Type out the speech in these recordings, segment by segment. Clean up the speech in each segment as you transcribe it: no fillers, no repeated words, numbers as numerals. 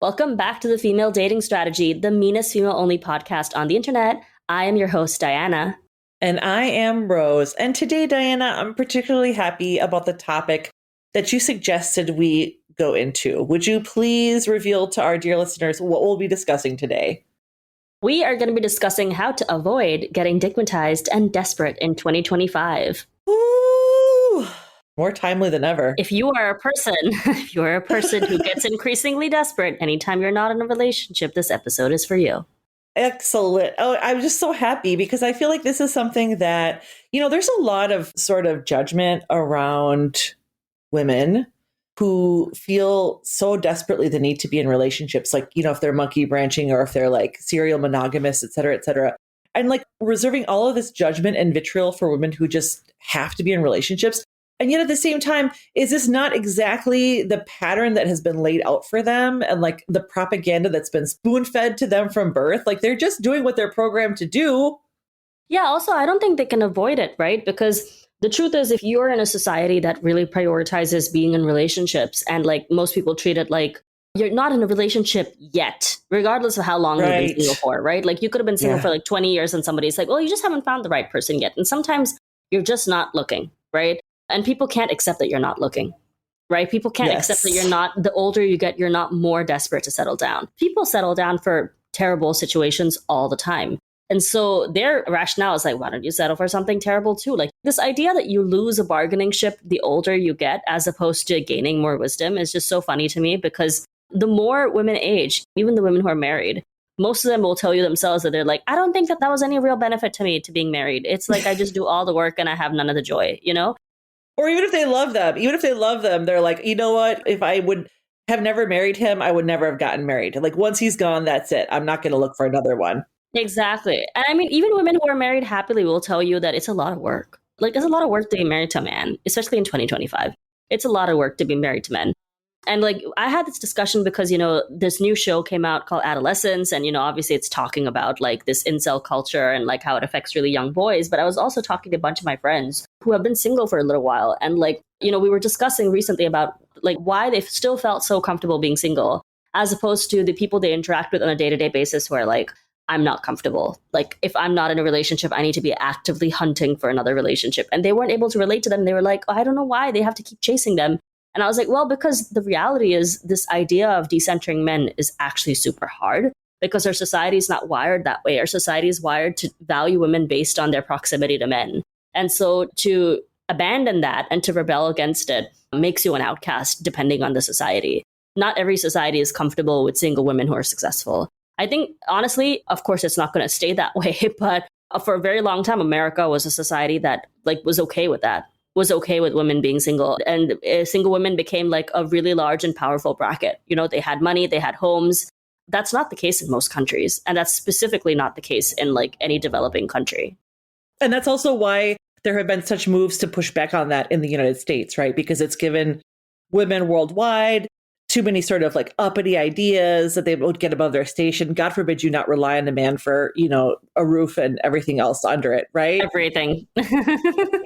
Welcome back to the Female Dating Strategy, the meanest female-only podcast on the internet. I am your host, Diana. And I am Rose. And today, Diana, I'm particularly happy about the topic that you suggested we go into. Would you please reveal to our dear listeners what we'll be discussing today? We are going to be discussing how to avoid getting dickmatized and desperate in 2025. Ooh, more timely than ever. If you are a person who gets increasingly desperate anytime you're not in a relationship, this episode is for you. Excellent. Oh, I'm just so happy because I feel like this is something that, there's a lot of sort of judgment around women who feel so desperately the need to be in relationships, like, if they're monkey branching or if they're like serial monogamous, et cetera, et cetera. And like reserving all of this judgment and vitriol for women who just have to be in relationships. And yet at the same time, is this not exactly the pattern that has been laid out for them and like the propaganda that's been spoon fed to them from birth? Like they're just doing what they're programmed to do. Yeah, also, I don't think they can avoid it, right? Because the truth is, if you're in a society that really prioritizes being in relationships and like most people treat it like you're not in a relationship yet, regardless of how long you've been single for, right? Like you could have been single for like 20 years and somebody's like, well, you just haven't found the right person yet. And sometimes you're just not looking, right? And people can't accept that you're not looking, right? People can't accept that you're not, the older you get, you're not more desperate to settle down. People settle down for terrible situations all the time. And so their rationale is like, why don't you settle for something terrible too? Like this idea that you lose a bargaining chip the older you get, as opposed to gaining more wisdom is just so funny to me because the more women age, even the women who are married, most of them will tell you themselves that they're like, I don't think that was any real benefit to me to being married. It's like, I just do all the work and I have none of the joy, Or even if they love them, they're like, you know what? If I would have never married him, I would never have gotten married. Like once he's gone, that's it. I'm not going to look for another one. Exactly. And I mean, even women who are married happily will tell you that it's a lot of work. Like it's a lot of work to be married to a man, especially in 2025. It's a lot of work to be married to men. And like I had this discussion because, this new show came out called Adolescence. And, obviously it's talking about like this incel culture and like how it affects really young boys. But I was also talking to a bunch of my friends who have been single for a little while. And like, we were discussing recently about like why they still felt so comfortable being single as opposed to the people they interact with on a day-to-day basis where like, I'm not comfortable. Like if I'm not in a relationship, I need to be actively hunting for another relationship. And they weren't able to relate to them. They were like, oh, I don't know why they have to keep chasing them. And I was like, well, because the reality is this idea of decentering men is actually super hard because our society is not wired that way. Our society is wired to value women based on their proximity to men. And so to abandon that and to rebel against it makes you an outcast depending on the society. Not every society is comfortable with single women who are successful. I think, honestly, of course, it's not going to stay that way. But for a very long time, America was a society that like was okay with that. Was okay with women being single, and single women became like a really large and powerful bracket. They had money, they had homes. That's not the case in most countries. And that's specifically not the case in like any developing country. And that's also why there have been such moves to push back on that in the United States, right? Because it's given women worldwide too many sort of like uppity ideas that they would get above their station. God forbid you not rely on a man for, a roof and everything else under it, right? Everything.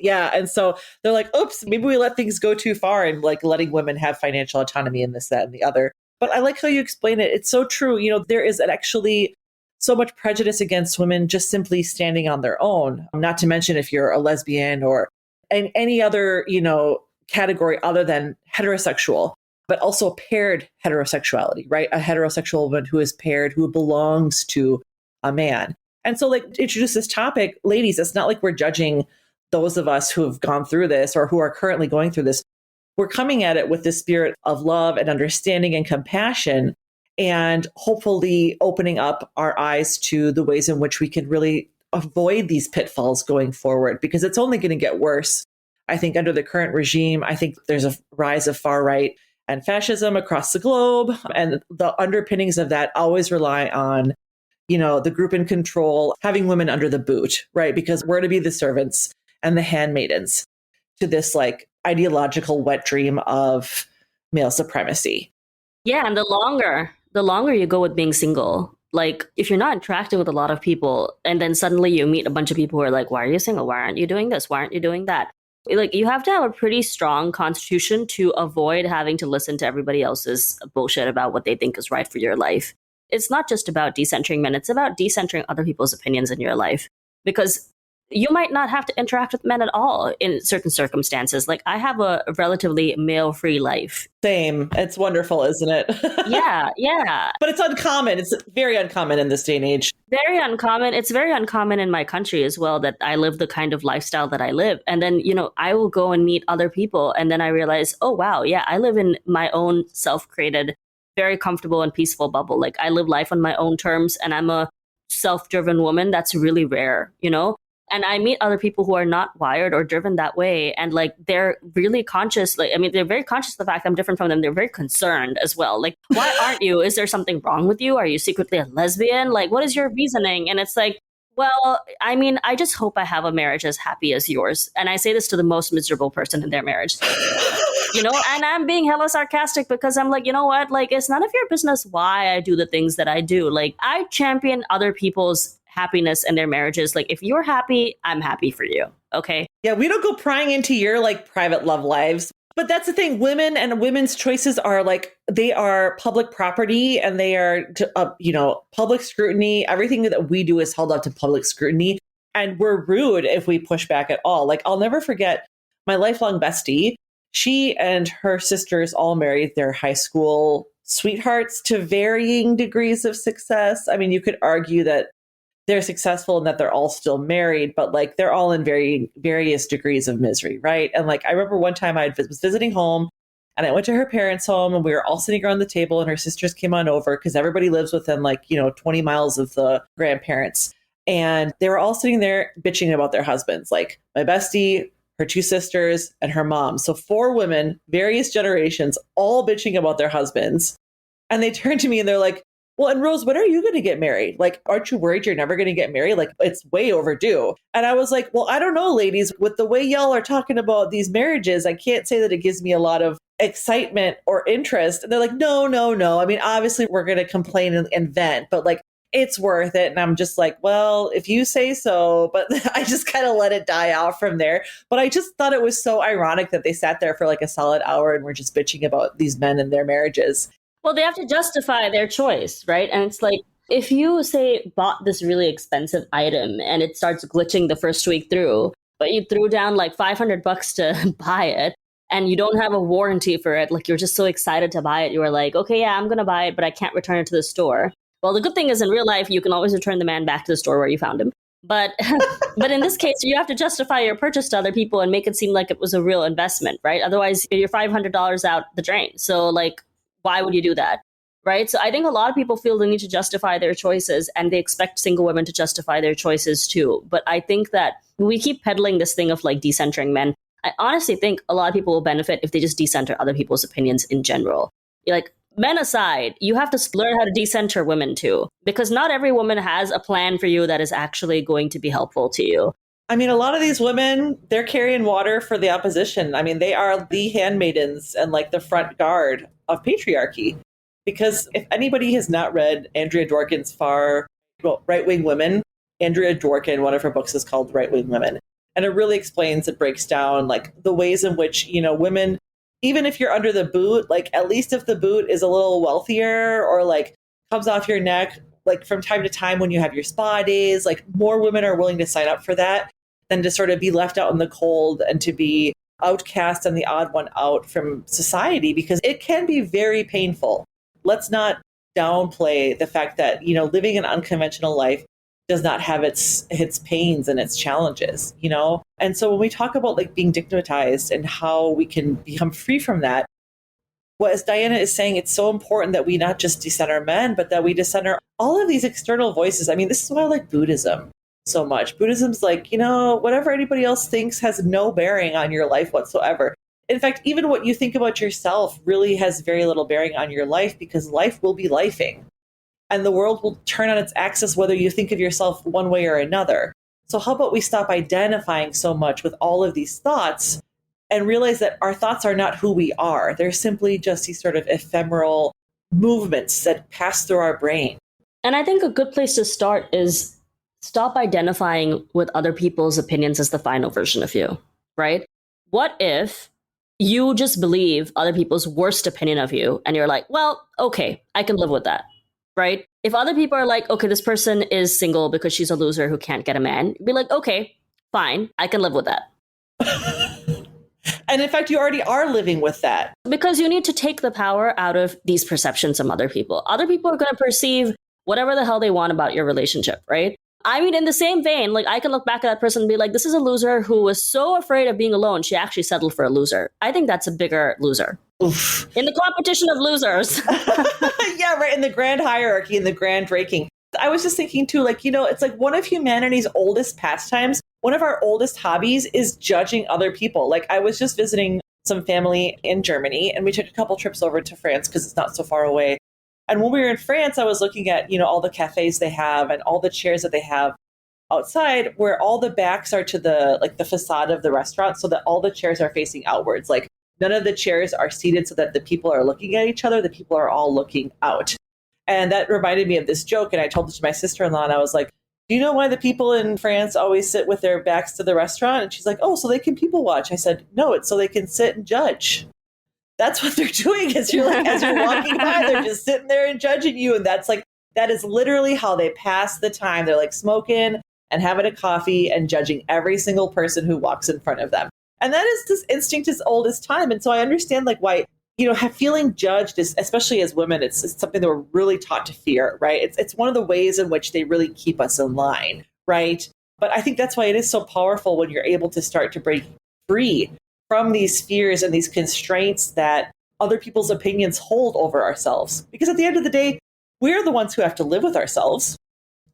Yeah. And so they're like, oops, maybe we let things go too far and like letting women have financial autonomy in this, that, and the other. But I like how you explain it. It's so true. There is actually so much prejudice against women just simply standing on their own, not to mention if you're a lesbian or any other, category other than heterosexual. But also paired heterosexuality, right? A heterosexual woman who is paired, who belongs to a man. And so like to introduce this topic, ladies, it's not like we're judging those of us who have gone through this or who are currently going through this. We're coming at it with the spirit of love and understanding and compassion and hopefully opening up our eyes to the ways in which we can really avoid these pitfalls going forward because it's only going to get worse. I think under the current regime, I think there's a rise of far right and fascism across the globe. And the underpinnings of that always rely on, the group in control, having women under the boot, right? Because we're to be the servants and the handmaidens to this like ideological wet dream of male supremacy. Yeah. And the longer you go with being single, like if you're not interacting with a lot of people and then suddenly you meet a bunch of people who are like, why are you single? Why aren't you doing this? Why aren't you doing that? Like, you have to have a pretty strong constitution to avoid having to listen to everybody else's bullshit about what they think is right for your life. It's not just about decentering men, it's about decentering other people's opinions in your life. Because you might not have to interact with men at all in certain circumstances. Like, I have a relatively male free life. Same. It's wonderful, isn't it? Yeah, yeah. But it's uncommon. It's very uncommon in this day and age. Very uncommon. It's very uncommon in my country as well that I live the kind of lifestyle that I live. And then, I will go and meet other people. And then I realize, oh, wow, yeah, I live in my own self created, very comfortable and peaceful bubble. Like, I live life on my own terms and I'm a self driven woman. That's really rare. And I meet other people who are not wired or driven that way. And like, they're really conscious. Like, I mean, they're very conscious of the fact I'm different from them. They're very concerned as well. Like, why aren't you? Is there something wrong with you? Are you secretly a lesbian? Like, what is your reasoning? And it's like, well, I mean, I just hope I have a marriage as happy as yours. And I say this to the most miserable person in their marriage. And I'm being hella sarcastic because I'm like, you know what? Like, it's none of your business why I do the things that I do. Like, I champion other people's happiness in their marriages. Like, if you're happy, I'm happy for you. Okay. Yeah, we don't go prying into your like private love lives. But that's the thing. Women and women's choices are like, they are public property and they are, public scrutiny. Everything that we do is held up to public scrutiny. And we're rude if we push back at all. Like, I'll never forget my lifelong bestie. She and her sisters all married their high school sweethearts to varying degrees of success. I mean, you could argue that they're successful and that they're all still married, but like they're all in various degrees of misery, right? And like I remember one time I was visiting home and I went to her parents' home and we were all sitting around the table and her sisters came on over because everybody lives within 20 miles of the grandparents. And they were all sitting there bitching about their husbands, like my bestie, her two sisters, and her mom. So 4 women, various generations, all bitching about their husbands. And they turned to me and they're like, well, and Rose, when are you going to get married? Like, aren't you worried you're never going to get married? Like, it's way overdue. And I was like, well, I don't know, ladies, with the way y'all are talking about these marriages, I can't say that it gives me a lot of excitement or interest. And they're like, no, no, no. I mean, obviously we're going to complain and vent, but like, it's worth it. And I'm just like, well, if you say so, but I just kind of let it die out from there. But I just thought it was so ironic that they sat there for like a solid hour and were just bitching about these men and their marriages. Well, they have to justify their choice, right? And it's like, if you say bought this really expensive item and it starts glitching the first week through, but you threw down like $500 to buy it and you don't have a warranty for it, like you're just so excited to buy it, you were like, okay, yeah, I'm going to buy it, but I can't return it to the store. Well, the good thing is in real life, you can always return the man back to the store where you found him. But but in this case, you have to justify your purchase to other people and make it seem like it was a real investment, right? Otherwise, you're $500 out the drain. So like, why would you do that? Right. So I think a lot of people feel the need to justify their choices and they expect single women to justify their choices too. But I think that we keep peddling this thing of like decentering men. I honestly think a lot of people will benefit if they just decenter other people's opinions in general. Like, men aside, you have to learn how to decenter women too, because not every woman has a plan for you that is actually going to be helpful to you. I mean, a lot of these women, they're carrying water for the opposition. I mean, they are the handmaidens and like the front guard of patriarchy. Because if anybody has not read Andrea Dworkin's Right Wing Women, Andrea Dworkin, one of her books is called Right Wing Women. And it really explains, it breaks down like the ways in which, women, even if you're under the boot, like at least if the boot is a little wealthier or like comes off your neck, like from time to time when you have your spa days, like more women are willing to sign up for that than to sort of be left out in the cold and to be outcast and the odd one out from society, because it can be very painful. Let's not downplay the fact that, living an unconventional life does not have its pains and its challenges, And so when we talk about like being dickmatized and how we can become free from that, what as Diana is saying, it's so important that we not just decenter men, but that we decenter all of these external voices. I mean, this is why I like Buddhism so much. Buddhism's like, whatever anybody else thinks has no bearing on your life whatsoever. In fact, even what you think about yourself really has very little bearing on your life, because life will be lifing and the world will turn on its axis whether you think of yourself one way or another. So how about we stop identifying so much with all of these thoughts and realize that our thoughts are not who we are. They're simply just these sort of ephemeral movements that pass through our brain. And I think a good place to start is stop identifying with other people's opinions as the final version of you, right? What if you just believe other people's worst opinion of you and you're like, well, okay, I can live with that, right? If other people are like, okay, this person is single because she's a loser who can't get a man, be like, okay, fine, I can live with that. And in fact, you already are living with that. Because you need to take the power out of these perceptions from other people. Other people are going to perceive whatever the hell they want about your relationship, right? I mean, in the same vein, like I can look back at that person and be like, this is a loser who was so afraid of being alone, she actually settled for a loser. I think that's a bigger loser. Oof. In the competition of losers. Yeah, right. In the grand hierarchy, in the grand ranking. I was just thinking too, like, it's like one of humanity's oldest pastimes. One of our oldest hobbies is judging other people. Like I was just visiting some family in Germany and we took a couple trips over to France because it's not so far away. And when we were in France, I was looking at, all the cafes they have and all the chairs that they have outside where all the backs are to the facade of the restaurant so that all the chairs are facing outwards. Like none of the chairs are seated so that the people are looking at each other. The people are all looking out. And that reminded me of this joke. And I told it to my sister-in-law and I was like, do you know why the people in France always sit with their backs to the restaurant? And she's like, oh, so they can people watch. I said, no, it's so they can sit and judge. That's what they're doing as you're walking by, they're just sitting there and judging you. And that is literally how they pass the time. They're like smoking and having a coffee and judging every single person who walks in front of them. And that is this instinct as old as time. And so I understand like why, feeling judged is, especially as women, it's something that we're really taught to fear, right? It's one of the ways in which they really keep us in line, right? But I think that's why it is so powerful when you're able to start to break free from these fears and these constraints that other people's opinions hold over ourselves. Because at the end of the day, we're the ones who have to live with ourselves.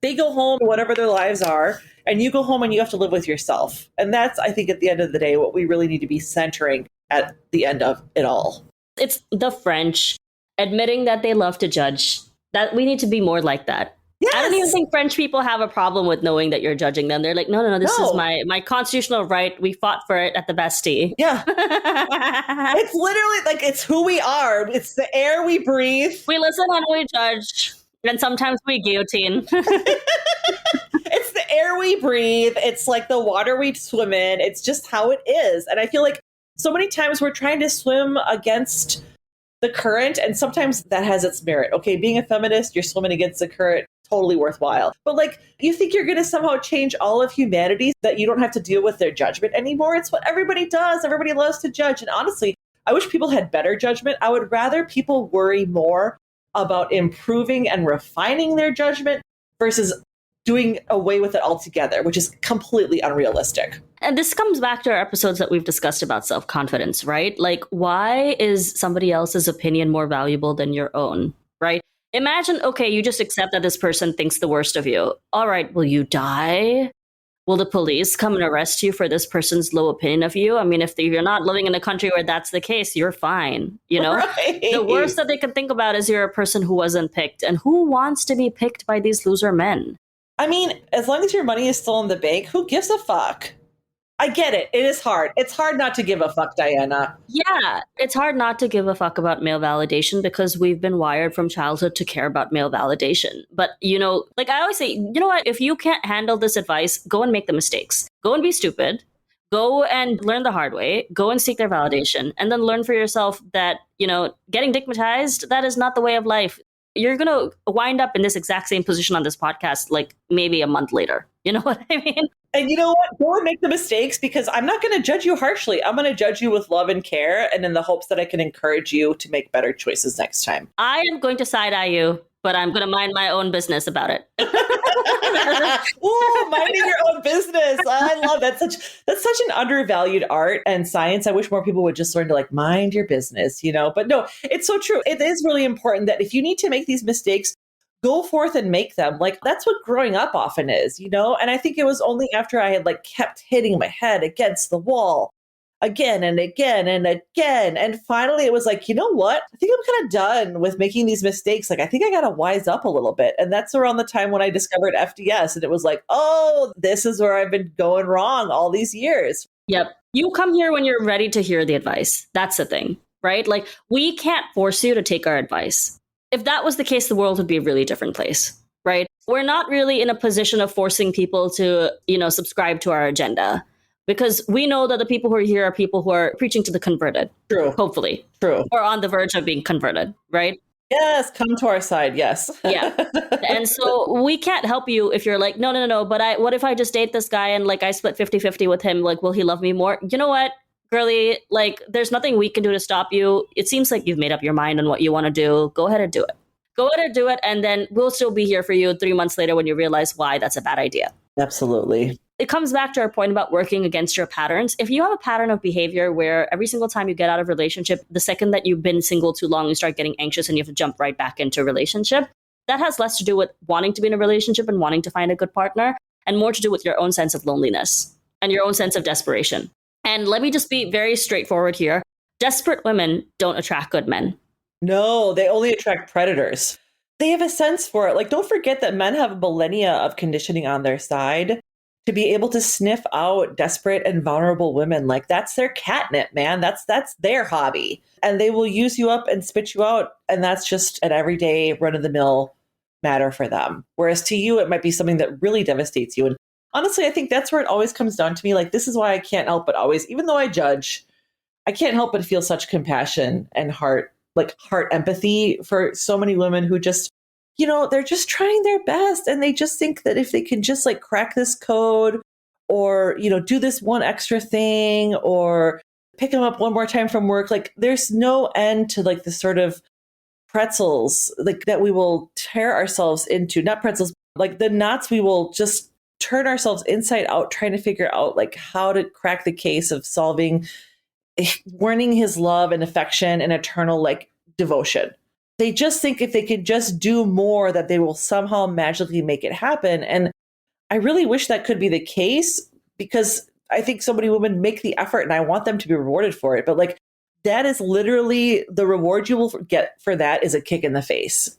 They go home, whatever their lives are, and you go home and you have to live with yourself. And that's, I think, at the end of the day, what we really need to be centering at the end of it all. It's the French admitting that they love to judge. That we need to be more like that. Yes. I don't even think French people have a problem with knowing that you're judging them. They're like, no, this is my constitutional right. We fought for it at the Bastille. Yeah. It's literally like, it's who we are. It's the air we breathe. We listen and we judge. And sometimes we guillotine. It's the air we breathe. It's like the water we swim in. It's just how it is. And I feel like so many times we're trying to swim against the current, and sometimes that has its merit. Okay, being a feminist, you're swimming against the current, totally worthwhile. But like, you think you're going to somehow change all of humanity, that you don't have to deal with their judgment anymore? It's what everybody does. Everybody loves to judge. And honestly, I wish people had better judgment. I would rather people worry more about improving and refining their judgment versus doing away with it altogether, which is completely unrealistic. And this comes back to our episodes that we've discussed about self-confidence, right? Like, why is somebody else's opinion more valuable than your own, right? Imagine, okay, you just accept that this person thinks the worst of you. All right, will you die? Will the police come and arrest you for this person's low opinion of you? I mean, if you're not living in a country where that's the case, you're fine, Right. The worst that they can think about is you're a person who wasn't picked. And who wants to be picked by these loser men? I mean, as long as your money is still in the bank, who gives a fuck? I get it. It is hard. It's hard not to give a fuck, Diana. Yeah, it's hard not to give a fuck about male validation because we've been wired from childhood to care about male validation. But, like I always say, you know what? If you can't handle this advice, go and make the mistakes. Go and be stupid. Go and learn the hard way. Go and seek their validation. And then learn for yourself that, getting dickmatized, that is not the way of life. You're going to wind up in this exact same position on this podcast, like maybe a month later. You know what I mean? And you know what? Go and make the mistakes because I'm not going to judge you harshly. I'm going to judge you with love and care and in the hopes that I can encourage you to make better choices next time. I am going to side-eye you, but I'm going to mind my own business about it. Ooh, minding your own business. I love that. That's such an undervalued art and science. I wish more people would just learn to like mind your business, But no, it's so true. It is really important that if you need to make these mistakes, go forth and make them. Like that's what growing up often is, And I think it was only after I had like kept hitting my head against the wall again and again and again. And finally it was like, you know what? I think I'm kind of done with making these mistakes. Like I think I got to wise up a little bit. And that's around the time when I discovered FDS. And it was like, oh, this is where I've been going wrong all these years. Yep. You come here when you're ready to hear the advice. That's the thing, right? Like we can't force you to take our advice. If that was the case, the world would be a really different place, right? We're not really in a position of forcing people to, subscribe to our agenda. Because we know that the people who are here are people who are preaching to the converted, True. hopefully, True. or on the verge of being converted, right? Yes, come to our side. Yes. Yeah. And so we can't help you if you're like, no, no, no, no. But what if I just date this guy and like I split 50-50 with him? Like, will he love me more? You know what, girly? Like, there's nothing we can do to stop you. It seems like you've made up your mind on what you want to do. Go ahead and do it. Go ahead and do it. And then we'll still be here for you 3 months later when you realize why that's a bad idea. Absolutely. It comes back to our point about working against your patterns. If you have a pattern of behavior where every single time you get out of a relationship, the second that you've been single too long, you start getting anxious and you have to jump right back into a relationship, that has less to do with wanting to be in a relationship and wanting to find a good partner and more to do with your own sense of loneliness and your own sense of desperation. And let me just be very straightforward here. Desperate women don't attract good men. No, they only attract predators. They have a sense for it. Like, don't forget that men have millennia of conditioning on their side to be able to sniff out desperate and vulnerable women. Like, that's their catnip, man. That's their hobby. And they will use you up and spit you out. And that's just an everyday run-of-the-mill matter for them. Whereas to you, it might be something that really devastates you. And honestly, I think that's where it always comes down to me. Like, this is why I can't help but always, even though I judge, I can't help but feel such compassion and heart empathy for so many women who just, they're just trying their best. And they just think that if they can just like crack this code or, do this one extra thing or pick them up one more time from work, like there's no end to like the sort of pretzels like that we will tear ourselves into, not pretzels, like the knots we will just turn ourselves inside out trying to figure out like how to crack the case of solving, warning his love and affection and eternal like devotion. They just think if they could just do more that they will somehow magically make it happen. And I really wish that could be the case because I think so many women make the effort and I want them to be rewarded for it. But like that is literally the reward you will get for that is a kick in the face.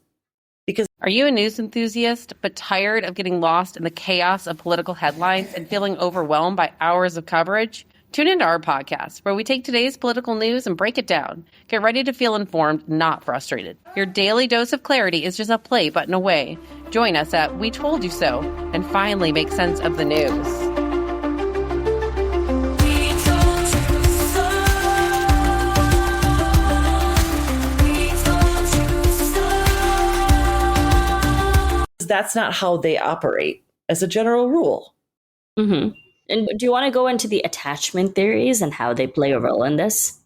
Because are you a news enthusiast but tired of getting lost in the chaos of political headlines and feeling overwhelmed by hours of coverage? Tune into our podcast, where we take today's political news and break it down. Get ready to feel informed, not frustrated. Your daily dose of clarity is just a play button away. Join us at We Told You So and finally make sense of the news. That's not how they operate as a general rule. Mm-hmm. And do you want to go into the attachment theories and how they play a role in this?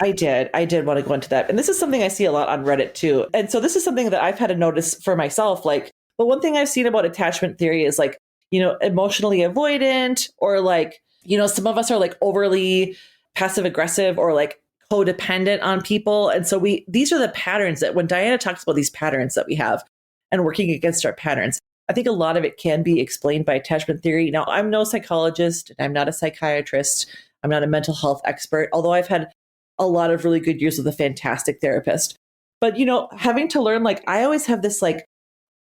I did want to go into that. And this is something I see a lot on Reddit too. And so this is something that I've had to notice for myself. Like, but one thing I've seen about attachment theory is like, emotionally avoidant or like, some of us are like overly passive aggressive or like codependent on people. And so these are the patterns that when Diana talks about these patterns that we have and working against our patterns, I think a lot of it can be explained by attachment theory. Now, I'm no psychologist, and I'm not a psychiatrist. I'm not a mental health expert, although I've had a lot of really good years with a fantastic therapist. But, having to learn, like, I always have this like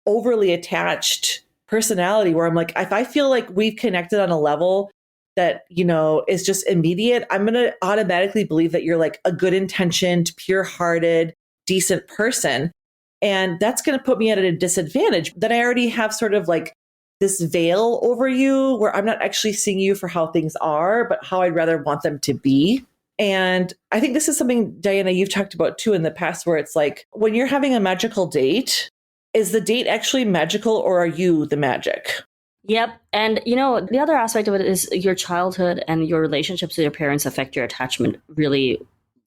overly attached personality where I'm like, if I feel like we've connected on a level that, is just immediate, I'm going to automatically believe that you're like a good intentioned, pure hearted, decent person. And that's going to put me at a disadvantage. Then I already have sort of like this veil over you where I'm not actually seeing you for how things are, but how I'd rather want them to be. And I think this is something, Diana, you've talked about too in the past, where it's like, when you're having a magical date, is the date actually magical or are you the magic? Yep. And, the other aspect of it is your childhood and your relationships with your parents affect your attachment really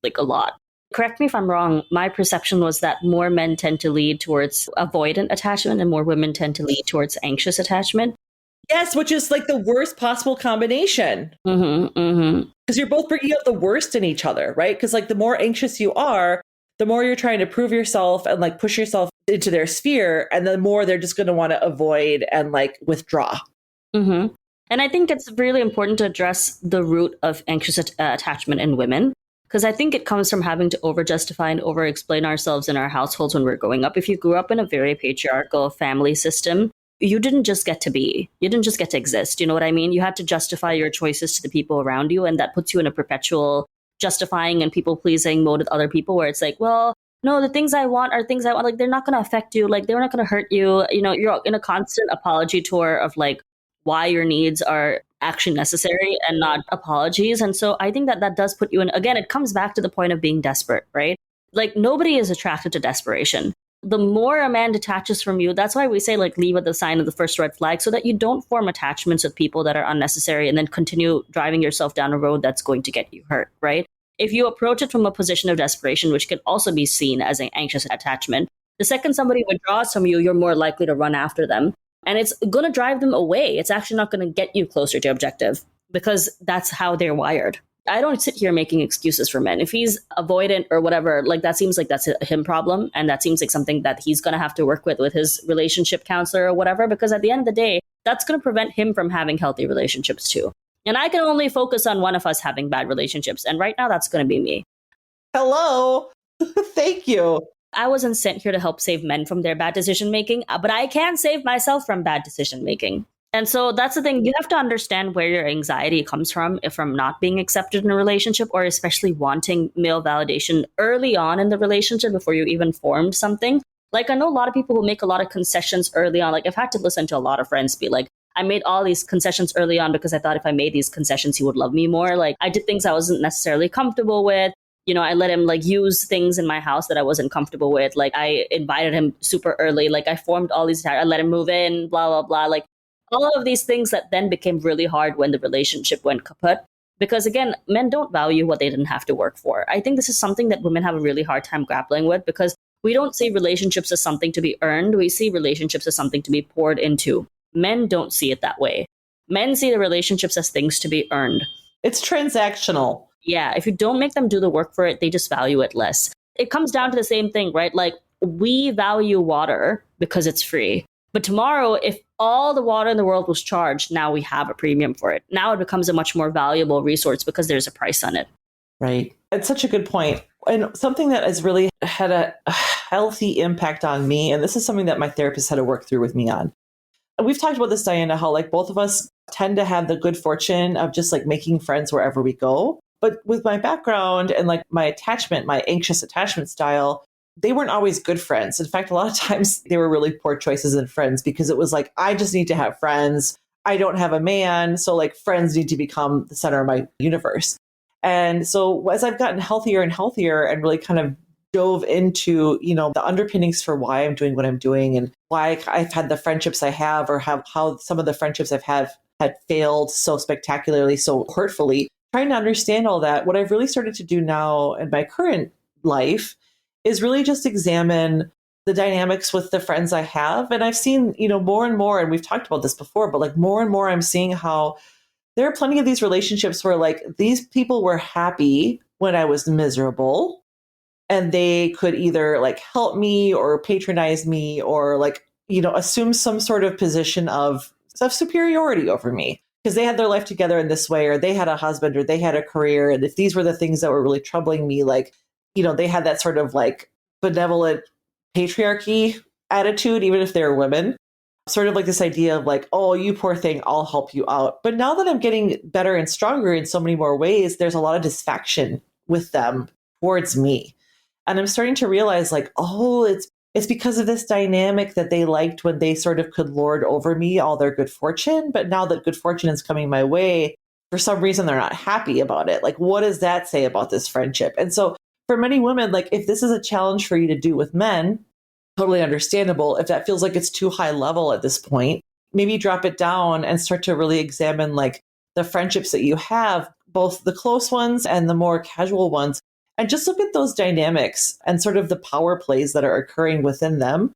like a lot. Correct me if I'm wrong. My perception was that more men tend to lead towards avoidant attachment and more women tend to lead towards anxious attachment. Yes, which is like the worst possible combination. Mm-hmm, mm-hmm. Because you're both bringing out the worst in each other, right? Because like the more anxious you are, the more you're trying to prove yourself and like push yourself into their sphere. And the more they're just going to want to avoid and like withdraw. Mm-hmm. And I think it's really important to address the root of anxious attachment in women. Because I think it comes from having to over-justify and over-explain ourselves in our households when we're growing up. If you grew up in a very patriarchal family system, you didn't just get to be. You didn't just get to exist. You know what I mean? You had to justify your choices to the people around you. And that puts you in a perpetual justifying and people-pleasing mode with other people where it's like, well, no, the things I want are things I want. Like, they're not going to affect you. Like, they're not going to hurt you. You're in a constant apology tour of like why your needs are actually necessary and not apologies. And so I think that that does put you in, again, it comes back to the point of being desperate, right? Like nobody is attracted to desperation. The more a man detaches from you, that's why we say like leave at the sign of the first red flag, so that you don't form attachments with people that are unnecessary and then continue driving yourself down a road that's going to get you hurt, right? If you approach it from a position of desperation, which can also be seen as an anxious attachment, the second somebody withdraws from you, you're more likely to run after them. And it's going to drive them away. It's actually not going to get you closer to objective because that's how they're wired. I don't sit here making excuses for men. If he's avoidant or whatever, like that seems like that's a him problem. And that seems like something that he's going to have to work with his relationship counselor or whatever, because at the end of the day, that's going to prevent him from having healthy relationships too. And I can only focus on one of us having bad relationships. And right now, that's going to be me. Hello. Thank you. I wasn't sent here to help save men from their bad decision making, but I can save myself from bad decision making. And so that's the thing. You have to understand where your anxiety comes from, if from not being accepted in a relationship, or especially wanting male validation early on in the relationship before you even formed something. Like I know a lot of people who make a lot of concessions early on. Like I've had to listen to a lot of friends be like, I made all these concessions early on because I thought if I made these concessions, he would love me more. Like I did things I wasn't necessarily comfortable with. You know, I let him like use things in my house that I wasn't comfortable with. Like I invited him super early. Like I formed all these, I let him move in, blah, blah, blah. Like all of these things that then became really hard when the relationship went kaput. Because again, men don't value what they didn't have to work for. I think this is something that women have a really hard time grappling with, because we don't see relationships as something to be earned. We see relationships as something to be poured into. Men don't see it that way. Men see the relationships as things to be earned. It's transactional. Yeah, if you don't make them do the work for it, they just value it less. It comes down to the same thing, right? Like we value water because it's free. But tomorrow, if all the water in the world was charged, now we have a premium for it. Now it becomes a much more valuable resource because there's a price on it. Right. It's such a good point. And something that has really had a healthy impact on me, and this is something that my therapist had to work through with me on. We've talked about this, Diana, how like both of us tend to have the good fortune of just like making friends wherever we go. But with my background and like my attachment, my anxious attachment style, they weren't always good friends. In fact, a lot of times they were really poor choices in friends, because it was like, I just need to have friends. I don't have a man. So like friends need to become the center of my universe. And so as I've gotten healthier and healthier and really kind of dove into, you know, the underpinnings for why I'm doing what I'm doing and why I've had the friendships I have, or how some of the friendships I've had failed so spectacularly, so hurtfully, trying to understand all that, what I've really started to do now in my current life is really just examine the dynamics with the friends I have. And I've seen, you know, more and more, and we've talked about this before, but like more and more I'm seeing how there are plenty of these relationships where like these people were happy when I was miserable, and they could either like help me or patronize me or like, you know, assume some sort of position of superiority over me because they had their life together in this way, or they had a husband, or they had a career. And if these were the things that were really troubling me, like, you know, they had that sort of like benevolent patriarchy attitude, even if they're women, sort of like this idea of like, oh, you poor thing, I'll help you out. But now that I'm getting better and stronger in so many more ways, there's a lot of dissatisfaction with them towards me. And I'm starting to realize like, oh, it's because of this dynamic that they liked when they sort of could lord over me all their good fortune. But now that good fortune is coming my way, for some reason, they're not happy about it. Like, what does that say about this friendship? And so for many women, like if this is a challenge for you to do with men, totally understandable. If that feels like it's too high level at this point, maybe drop it down and start to really examine like the friendships that you have, both the close ones and the more casual ones. And just look at those dynamics and sort of the power plays that are occurring within them,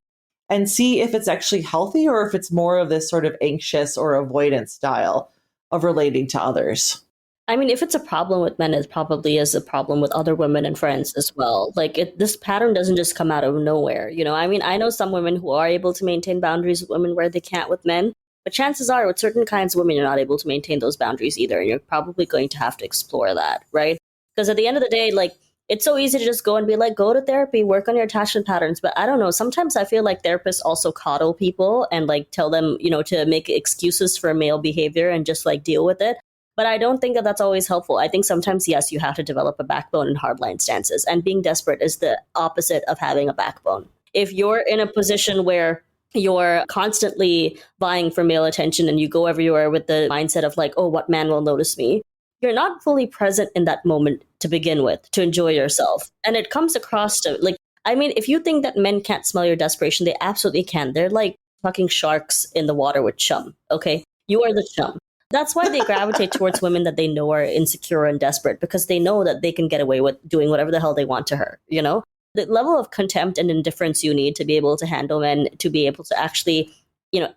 and see if it's actually healthy or if it's more of this sort of anxious or avoidant style of relating to others. I mean, if it's a problem with men, it probably is a problem with other women and friends as well. Like this pattern doesn't just come out of nowhere. You know, I mean, I know some women who are able to maintain boundaries with women where they can't with men, but chances are with certain kinds of women, you're not able to maintain those boundaries either. And you're probably going to have to explore that, right? Because at the end of the day, like, it's so easy to just go and be like, go to therapy, work on your attachment patterns. But I don't know, sometimes I feel like therapists also coddle people and like tell them, you know, to make excuses for male behavior and just like deal with it. But I don't think that that's always helpful. I think sometimes, yes, you have to develop a backbone and hardline stances. And being desperate is the opposite of having a backbone. If you're in a position where you're constantly vying for male attention and you go everywhere with the mindset of like, oh, what man will notice me? You're not fully present in that moment to begin with, to enjoy yourself. And it comes across to like, I mean, if you think that men can't smell your desperation, they absolutely can. They're like fucking sharks in the water with chum. Okay. You are the chum. That's why they gravitate towards women that they know are insecure and desperate, because they know that they can get away with doing whatever the hell they want to her, you know? The level of contempt and indifference you need to be able to handle men, to be able to actually,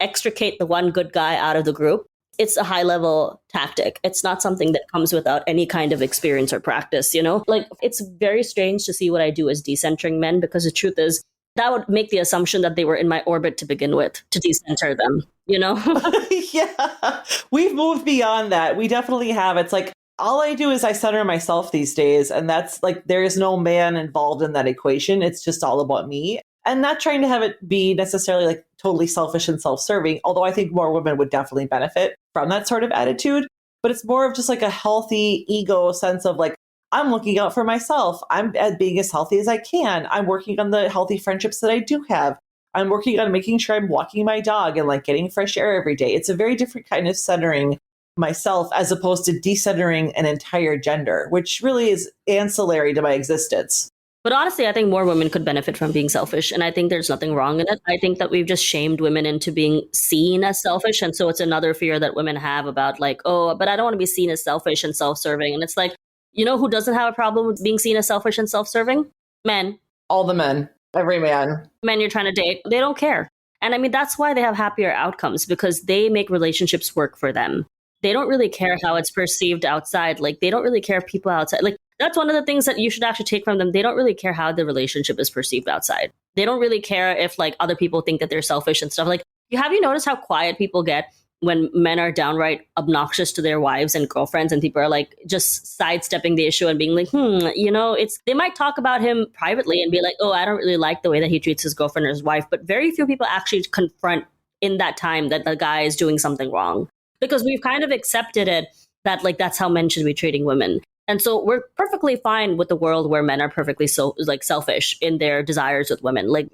extricate the one good guy out of the group, it's a high level tactic. It's not something that comes without any kind of experience or practice, Like, it's very strange to see what I do as decentering men, because the truth is, that would make the assumption that they were in my orbit to begin with, to decenter them, Yeah, we've moved beyond that. We definitely have. It's like all I do is I center myself these days. And that's like, there is no man involved in that equation. It's just all about me. And not trying to have it be necessarily like totally selfish and self-serving, although I think more women would definitely benefit from that sort of attitude. But it's more of just like a healthy ego sense of like, I'm looking out for myself. I'm being as healthy as I can. I'm working on the healthy friendships that I do have. I'm working on making sure I'm walking my dog and like getting fresh air every day. It's a very different kind of centering myself as opposed to decentering an entire gender, which really is ancillary to my existence. But honestly, I think more women could benefit from being selfish. And I think there's nothing wrong in it. I think that we've just shamed women into being seen as selfish. And so it's another fear that women have about like, oh, but I don't want to be seen as selfish and self-serving. And it's like, who doesn't have a problem with being seen as selfish and self-serving? Men. All the men. Every man. Men you're trying to date, they don't care. And I mean, that's why they have happier outcomes, because they make relationships work for them. They don't really care how it's perceived outside. Like, they don't really care if people outside. Like, that's one of the things that you should actually take from them. They don't really care how the relationship is perceived outside. They don't really care if like other people think that they're selfish and stuff. Like, have you noticed how quiet people get when men are downright obnoxious to their wives and girlfriends, and people are like just sidestepping the issue and being like, it's, they might talk about him privately and be like, oh, I don't really like the way that he treats his girlfriend or his wife. But very few people actually confront in that time that the guy is doing something wrong, because we've kind of accepted it that like that's how men should be treating women. And so we're perfectly fine with the world where men are perfectly so like selfish in their desires with women, like,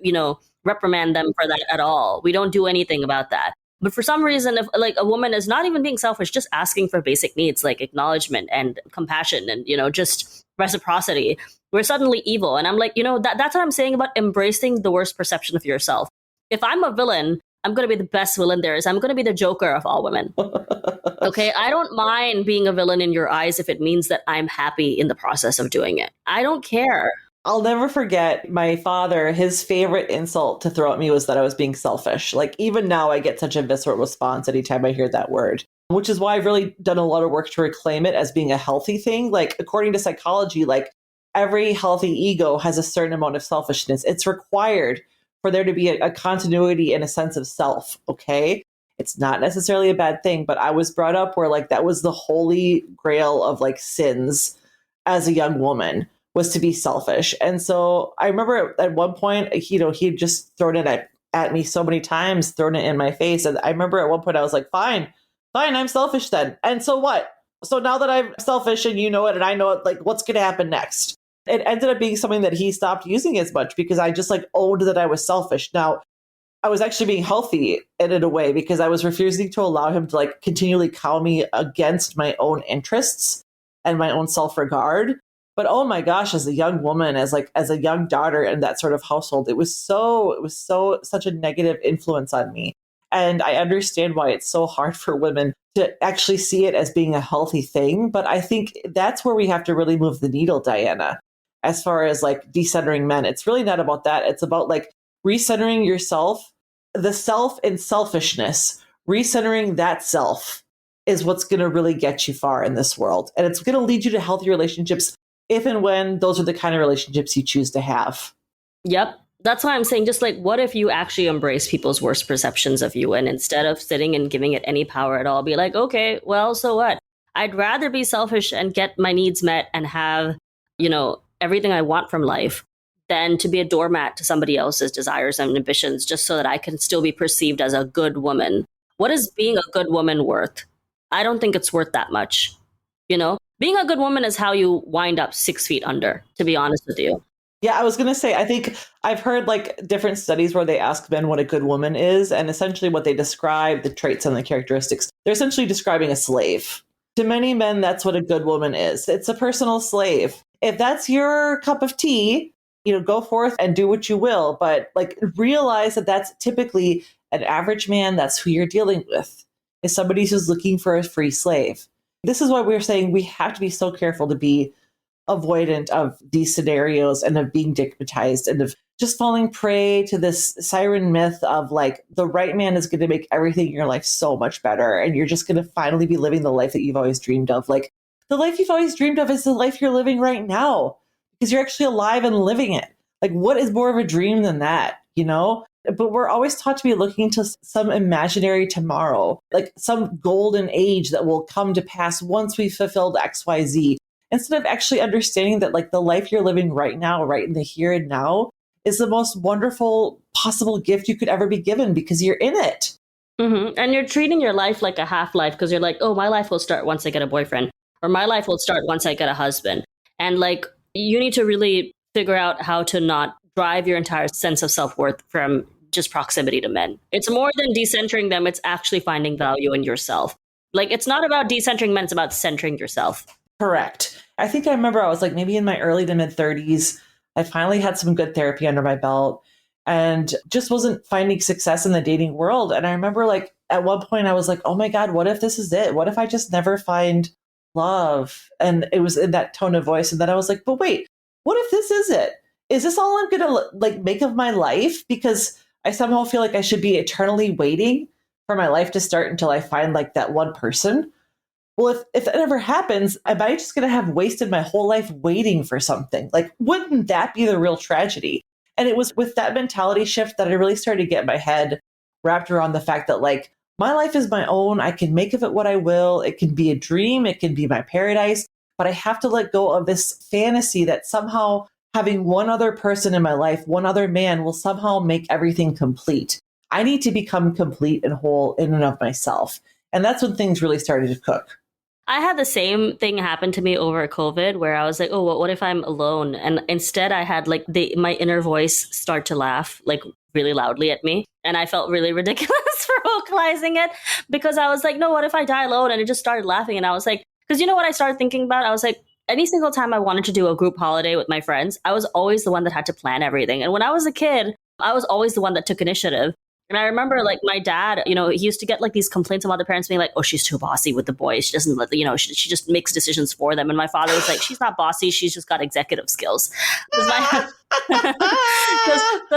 reprimand them for that at all. We don't do anything about that. But for some reason, if like a woman is not even being selfish, just asking for basic needs like acknowledgement and compassion and, just reciprocity, we're suddenly evil. And I'm like, that's what I'm saying about embracing the worst perception of yourself. If I'm a villain, I'm going to be the best villain there is. I'm going to be the Joker of all women. Okay. I don't mind being a villain in your eyes if it means that I'm happy in the process of doing it. I don't care. I'll never forget my father, his favorite insult to throw at me was that I was being selfish. Like, even now, I get such a visceral response anytime I hear that word, which is why I've really done a lot of work to reclaim it as being a healthy thing. Like, according to psychology, like every healthy ego has a certain amount of selfishness. It's required for there to be a continuity and a sense of self. Okay. It's not necessarily a bad thing, but I was brought up where like that was the holy grail of like sins as a young woman, was to be selfish. And so I remember at one point, he'd just thrown it at me so many times, thrown it in my face. And I remember at one point I was like, fine, I'm selfish then. And so what? So now that I'm selfish and you know it and I know it, like what's going to happen next? It ended up being something that he stopped using as much because I just like owned that I was selfish. Now, I was actually being healthy in a way because I was refusing to allow him to like continually cow me against my own interests and my own self-regard. But oh my gosh, as a young woman, as a young daughter in that sort of household, it was such a negative influence on me. And I understand why it's so hard for women to actually see it as being a healthy thing. But I think that's where we have to really move the needle, Diana, as far as like decentering men. It's really not about that. It's about like recentering yourself, the self in selfishness, recentering that self is what's going to really get you far in this world. And it's going to lead you to healthy relationships if and when those are the kind of relationships you choose to have. Yep. That's why I'm saying, just like, what if you actually embrace people's worst perceptions of you, and instead of sitting and giving it any power at all, be like, okay, well, so what? I'd rather be selfish and get my needs met and have, everything I want from life than to be a doormat to somebody else's desires and ambitions just so that I can still be perceived as a good woman. What is being a good woman worth? I don't think it's worth that much. Being a good woman is how you wind up 6 feet under, to be honest with you. Yeah, I was going to say, I think I've heard like different studies where they ask men what a good woman is. And essentially what they describe, the traits and the characteristics, they're essentially describing a slave. To many men, that's what a good woman is. It's a personal slave. If that's your cup of tea, go forth and do what you will. But like realize that that's typically an average man. That's who you're dealing with, is somebody who's looking for a free slave. This is why we're saying we have to be so careful to be avoidant of these scenarios and of being dickmatized and of just falling prey to this siren myth of like the right man is going to make everything in your life so much better and you're just going to finally be living the life that you've always dreamed of. Like the life you've always dreamed of is the life you're living right now because you're actually alive and living it. Like what is more of a dream than that, But we're always taught to be looking to some imaginary tomorrow, like some golden age that will come to pass once we've fulfilled XYZ. Instead of actually understanding that like the life you're living right now, right in the here and now, is the most wonderful possible gift you could ever be given because you're in it. Mm-hmm. And you're treating your life like a half life because you're like, oh, my life will start once I get a boyfriend, or my life will start once I get a husband. And like, you need to really figure out how to not drive your entire sense of self-worth from just proximity to men. It's more than decentering them. It's actually finding value in yourself. Like, it's not about decentering men. It's about centering yourself. Correct. I think I remember I was like maybe in my early to mid 30s. I finally had some good therapy under my belt and just wasn't finding success in the dating world. And I remember like at one point I was like, oh my God, what if this is it? What if I just never find love? And it was in that tone of voice. And then I was like, but wait, what if this is it? Is this all I'm going to like make of my life? Because I somehow feel like I should be eternally waiting for my life to start until I find like that one person. Well, if that ever happens, am I just going to have wasted my whole life waiting for something? Like, wouldn't that be the real tragedy? And it was with that mentality shift that I really started to get my head wrapped around the fact that, like, my life is my own. I can make of it what I will. It can be a dream. It can be my paradise. But I have to let go of this fantasy that somehow having one other person in my life, one other man, will somehow make everything complete. I need to become complete and whole in and of myself. And that's when things really started to cook. I had the same thing happen to me over COVID where I was like, oh, what if I'm alone? And instead I had like my inner voice start to laugh like really loudly at me. And I felt really ridiculous for vocalizing it because I was like, no, what if I die alone? And it just started laughing. And I was like, because you know what I started thinking about? I was like, any single time I wanted to do a group holiday with my friends, I was always the one that had to plan everything. And when I was a kid, I was always the one that took initiative. And I remember like my dad, he used to get like these complaints from other parents being like, oh, she's too bossy with the boys. She doesn't let, she just makes decisions for them. And my father was like, she's not bossy. She's just got executive skills. Because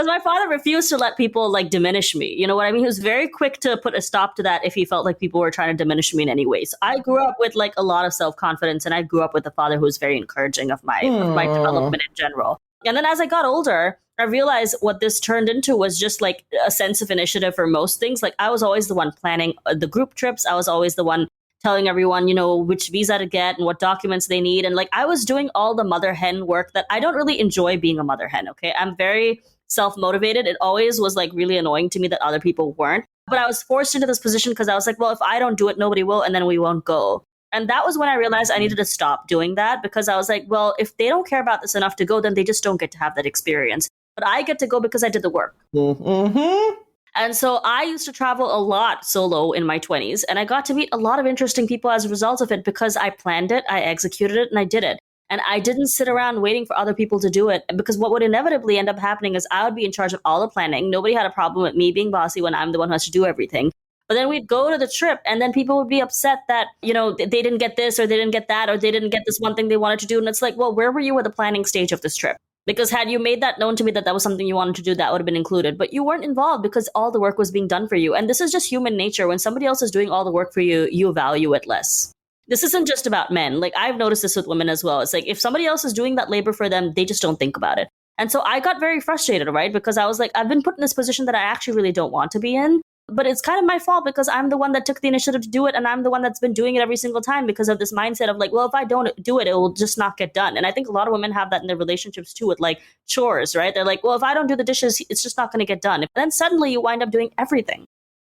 my father refused to let people like diminish me. You know what I mean? He was very quick to put a stop to that if he felt like people were trying to diminish me in any way. So I grew up with like a lot of self-confidence and I grew up with a father who was very encouraging of my development in general. And then as I got older, I realized what this turned into was just like a sense of initiative for most things. Like I was always the one planning the group trips. I was always the one telling everyone, which visa to get and what documents they need. And like I was doing all the mother hen work that I don't really enjoy being a mother hen. Okay. I'm very self-motivated. It always was like really annoying to me that other people weren't. But I was forced into this position because I was like, well, if I don't do it, nobody will. And then we won't go. And that was when I realized I needed to stop doing that because I was like, well, if they don't care about this enough to go, then they just don't get to have that experience. But I get to go because I did the work. Mm-hmm. And so I used to travel a lot solo in my 20s. And I got to meet a lot of interesting people as a result of it because I planned it, I executed it, and I did it. And I didn't sit around waiting for other people to do it. Because what would inevitably end up happening is I would be in charge of all the planning. Nobody had a problem with me being bossy when I'm the one who has to do everything. But then we'd go to the trip and then people would be upset that, they didn't get this or they didn't get that or they didn't get this one thing they wanted to do. And it's like, well, where were you at the planning stage of this trip? Because had you made that known to me that was something you wanted to do, that would have been included. But you weren't involved because all the work was being done for you. And this is just human nature. When somebody else is doing all the work for you, you value it less. This isn't just about men. Like I've noticed this with women as well. It's like if somebody else is doing that labor for them, they just don't think about it. And so I got very frustrated, right? Because I was like, I've been put in this position that I actually really don't want to be in. But it's kind of my fault because I'm the one that took the initiative to do it. And I'm the one that's been doing it every single time because of this mindset of like, well, if I don't do it, it will just not get done. And I think a lot of women have that in their relationships too with like chores, right? They're like, well, if I don't do the dishes, it's just not going to get done. And then suddenly you wind up doing everything.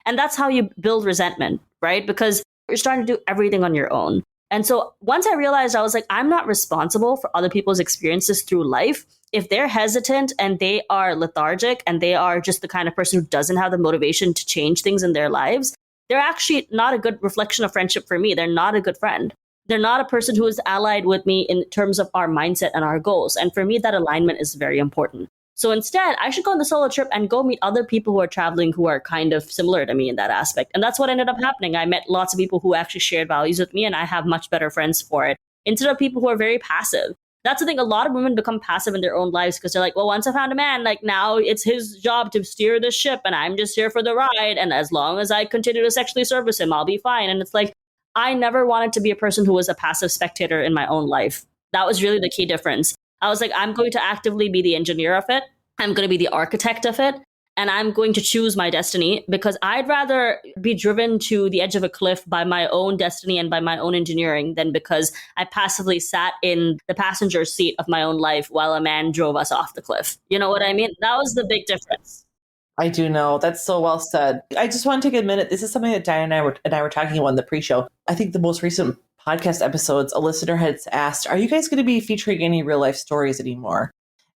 And that's how you build resentment, right? Because you're starting to do everything on your own. And so once I realized, I was like, I'm not responsible for other people's experiences through life. if they're hesitant and they are lethargic and they are just the kind of person who doesn't have the motivation to change things in their lives, they're actually not a good reflection of friendship for me. They're not a good friend. They're not a person who is allied with me in terms of our mindset and our goals. And for me, that alignment is very important. So instead, I should go on the solo trip and go meet other people who are traveling who are kind of similar to me in that aspect. And that's what ended up happening. I met lots of people who actually shared values with me, and I have much better friends for it, instead of people who are very passive. That's the thing. A lot of women become passive in their own lives because they're like, well, once I found a man, like now it's his job to steer the ship and I'm just here for the ride. And as long as I continue to sexually service him, I'll be fine. And it's like, I never wanted to be a person who was a passive spectator in my own life. That was really the key difference. I was like, I'm going to actively be the engineer of it. I'm going to be the architect of it. And I'm going to choose my destiny, because I'd rather be driven to the edge of a cliff by my own destiny and by my own engineering than because I passively sat in the passenger seat of my own life while a man drove us off the cliff. You know what I mean? That was the big difference. I do know. That's so well said. I just want to take a minute. This is something that Diane and I were talking about in the pre-show. I think the most recent podcast episodes, a listener had asked, are you guys going to be featuring any real life stories anymore?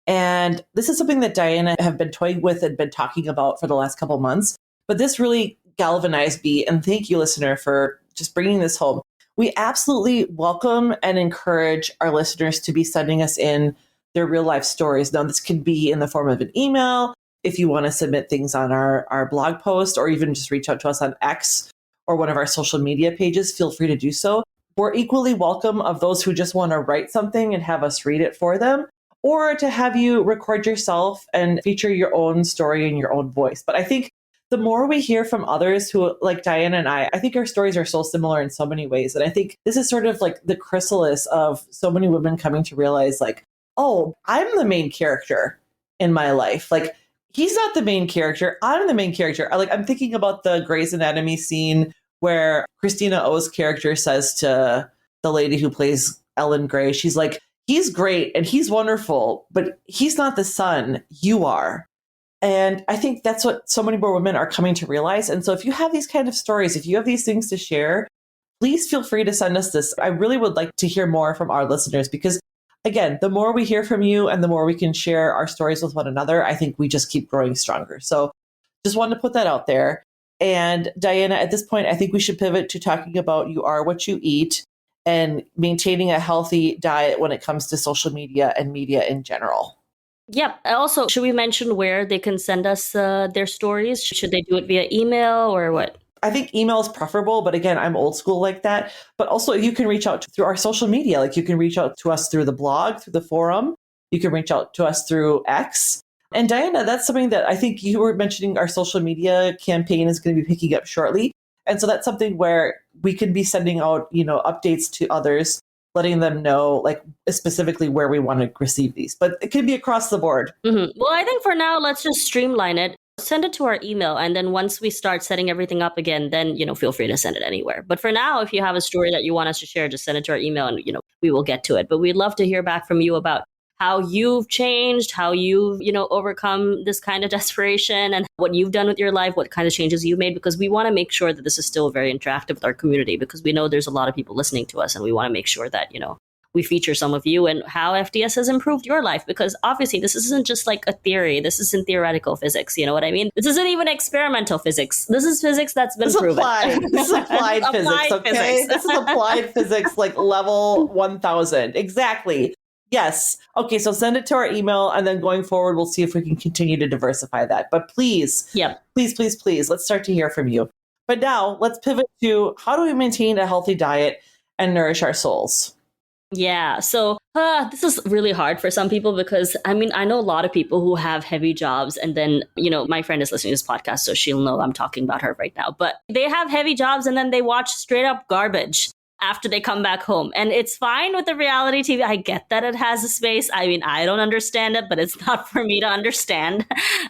And this is something that Diana have been toying with and been talking about for the last couple months. But this really galvanized me. And thank you, listener, for just bringing this home. We absolutely welcome and encourage our listeners to be sending us in their real life stories. Now, this can be in the form of an email. If you want to submit things on our blog post, or even just reach out to us on X or one of our social media pages, feel free to do so. We're equally welcome of those who just want to write something and have us read it for them, or to have you record yourself and feature your own story in your own voice. But I think the more we hear from others who, like Diana and I think our stories are so similar in so many ways. And I think this is sort of like the chrysalis of so many women coming to realize, like, oh, I'm the main character in my life. Like, he's not the main character. I'm the main character. I'm thinking about the Grey's Anatomy scene where Christina O's character says to the lady who plays Ellen Gray, she's like, he's great and he's wonderful, but he's not the son. You are. And I think that's what so many more women are coming to realize. And so if you have these kind of stories, if you have these things to share, please feel free to send us this. I really would like to hear more from our listeners, because again, the more we hear from you and the more we can share our stories with one another, I think we just keep growing stronger. So just wanted to put that out there. And Diana, at this point, I think we should pivot to talking about you are what you eat and maintaining a healthy diet when it comes to social media and media in general. Yep. Also, should we mention where they can send us their stories? Should they do it via email or what? I think email is preferable, but again, I'm old school like that. But also, you can reach out through our social media. Like, you can reach out to us through the blog, through the forum. You can reach out to us through X. And Diana, that's something that I think you were mentioning. Our social media campaign is going to be picking up shortly. And so that's something where we can be sending out, updates to others, letting them know, like, specifically where we want to receive these. But it can be across the board. Mm-hmm. Well, I think for now, let's just streamline it. Send it to our email. And then once we start setting everything up again, then, feel free to send it anywhere. But for now, if you have a story that you want us to share, just send it to our email and, we will get to it. But we'd love to hear back from you about how you've changed, how you've, overcome this kind of desperation, and what you've done with your life, what kind of changes you've made, because we want to make sure that this is still very interactive with our community, because we know there's a lot of people listening to us, and we want to make sure that, we feature some of you and how FDS has improved your life, because obviously this isn't just like a theory. This isn't theoretical physics. You know what I mean? This isn't even experimental physics. This is physics that's been proven. This is applied physics, okay? Physics. This is applied physics, like level 1000. Exactly. Yes. Okay, so send it to our email, and then going forward, we'll see if we can continue to diversify that. But please, please, let's start to hear from you. But now let's pivot to, how do we maintain a healthy diet and nourish our souls? Yeah. So this is really hard for some people, because I know a lot of people who have heavy jobs, and then, my friend is listening to this podcast, so she'll know I'm talking about her right now, but they have heavy jobs and then they watch straight up garbage after they come back home. And it's fine with the reality TV. I get that it has a space. I don't understand it, but it's not for me to understand.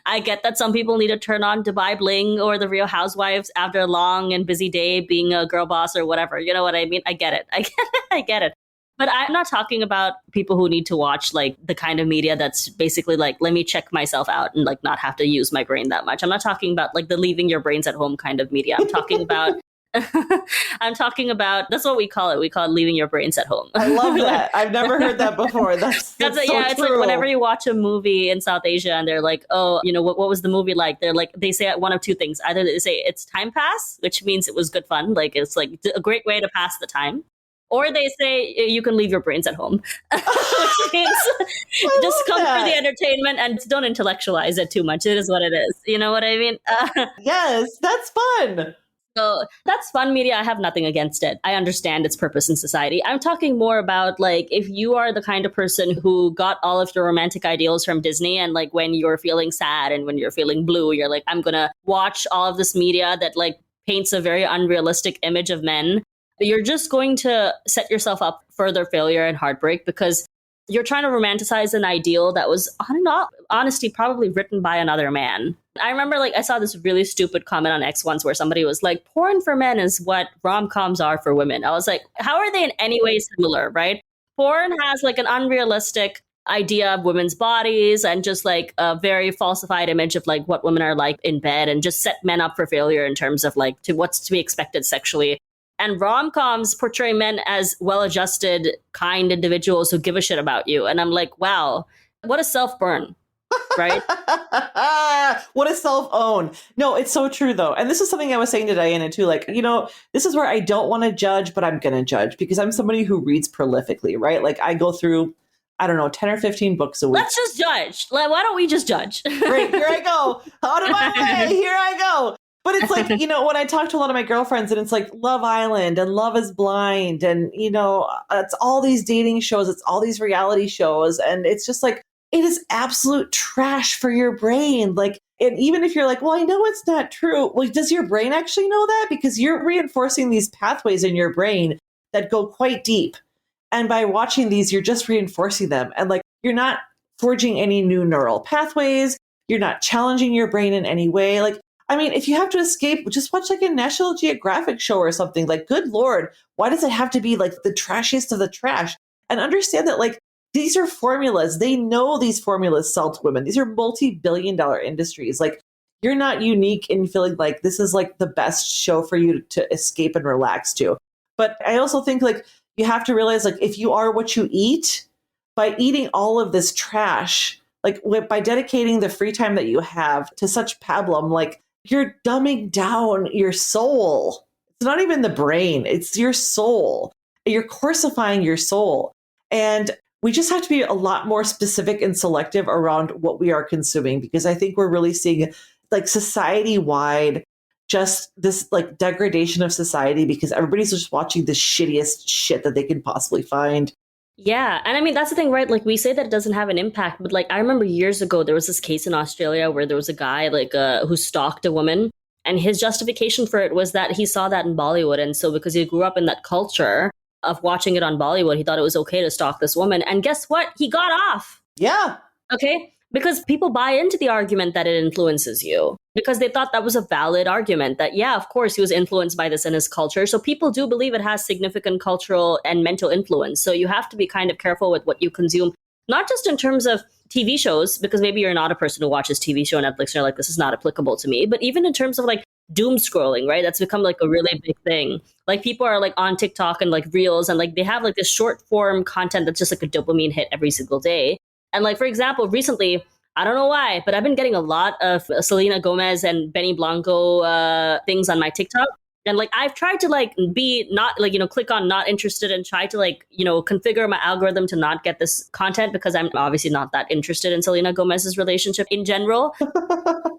I get that some people need to turn on Dubai Bling or The Real Housewives after a long and busy day being a girl boss or whatever. You know what I mean? I get it. I get it. But I'm not talking about people who need to watch like the kind of media that's basically like, let me check myself out and like not have to use my brain that much. I'm not talking about like the leaving your brains at home kind of media. I'm talking about I'm talking about, that's what we call it. We call it leaving your brains at home. I love that. I've never heard that before. That's so Yeah, it's like true. whenever you watch a movie in South Asia and they're like, oh, what was the movie like? They're like, they say one of two things. Either they say it's time pass, which means it was good fun. Like, it's like a great way to pass the time. Or they say you can leave your brains at home, which means just come for the entertainment and don't intellectualize it too much. It is what it is. You know what I mean? Yes, that's fun. So that's fun media. I have nothing against it. I understand its purpose in society. I'm talking more about like if you are the kind of person who got all of your romantic ideals from Disney and like when you're feeling sad and when you're feeling blue, you're like, I'm going to watch all of this media that like paints a very unrealistic image of men. You're just going to set yourself up for further failure and heartbreak because you're trying to romanticize an ideal that was, in all honesty, probably written by another man. I remember like I saw this really stupid comment on X once where somebody was like, porn for men is what rom-coms are for women. I was like, how are they in any way similar, right? Porn has like an unrealistic idea of women's bodies and just like a very falsified image of like what women are like in bed and just set men up for failure in terms of like to what's to be expected sexually. And rom-coms portray men as well-adjusted, kind individuals who give a shit about you. And I'm like, wow, what a self-burn, right? What a self-own. No, it's so true, though. And this is something I was saying to Diana, too. Like, this is where I don't want to judge, but I'm going to judge because I'm somebody who reads prolifically, right? Like, I go through, I don't know, 10 or 15 books a week. Let's just judge. Like, why don't we just judge? Great, here I go. Out of my way, here I go. But it's like, when I talk to a lot of my girlfriends and it's like Love Island and Love is Blind and, it's all these dating shows, it's all these reality shows. And it's just like, it is absolute trash for your brain. Like, and even if you're like, well, I know it's not true. Well, does your brain actually know that? Because you're reinforcing these pathways in your brain that go quite deep. And by watching these, you're just reinforcing them. And like, you're not forging any new neural pathways. You're not challenging your brain in any way. Like, I mean, if you have to escape, just watch like a National Geographic show or something. Like, good Lord, why does it have to be like the trashiest of the trash? And understand that like these are formulas. They know these formulas sell to women. These are multi-billion-dollar industries. Like, you're not unique in feeling like this is like the best show for you to escape and relax to. But I also think like you have to realize like if you are what you eat, by eating all of this trash, like by dedicating the free time that you have to such pablum, like you're dumbing down your soul. It's not even the brain, it's your soul. You're corsifying your soul. And we just have to be a lot more specific and selective around what we are consuming, because I think we're really seeing like society-wide just this like degradation of society because everybody's just watching the shittiest shit that they can possibly find. Yeah. And I mean, that's the thing, right? Like we say that it doesn't have an impact, but like I remember years ago, there was this case in Australia where there was a guy like who stalked a woman, and his justification for it was that he saw that in Bollywood. And so because he grew up in that culture of watching it on Bollywood, he thought it was okay to stalk this woman. And guess what? He got off. Yeah. Okay. Because people buy into the argument that it influences you because they thought that was a valid argument that, yeah, of course, he was influenced by this in his culture. So people do believe it has significant cultural and mental influence. So you have to be kind of careful with what you consume, not just in terms of TV shows, because maybe you're not a person who watches TV show on Netflix and you're like, this is not applicable to me. But even in terms of like doom scrolling, right? That's become like a really big thing. Like people are like on TikTok and like reels and like they have like this short form content that's just like a dopamine hit every single day. And like, for example, recently, I don't know why, but I've been getting a lot of Selena Gomez and Benny Blanco things on my TikTok. And like, I've tried to like be not like, click on not interested and try to like, configure my algorithm to not get this content because I'm obviously not that interested in Selena Gomez's relationship in general.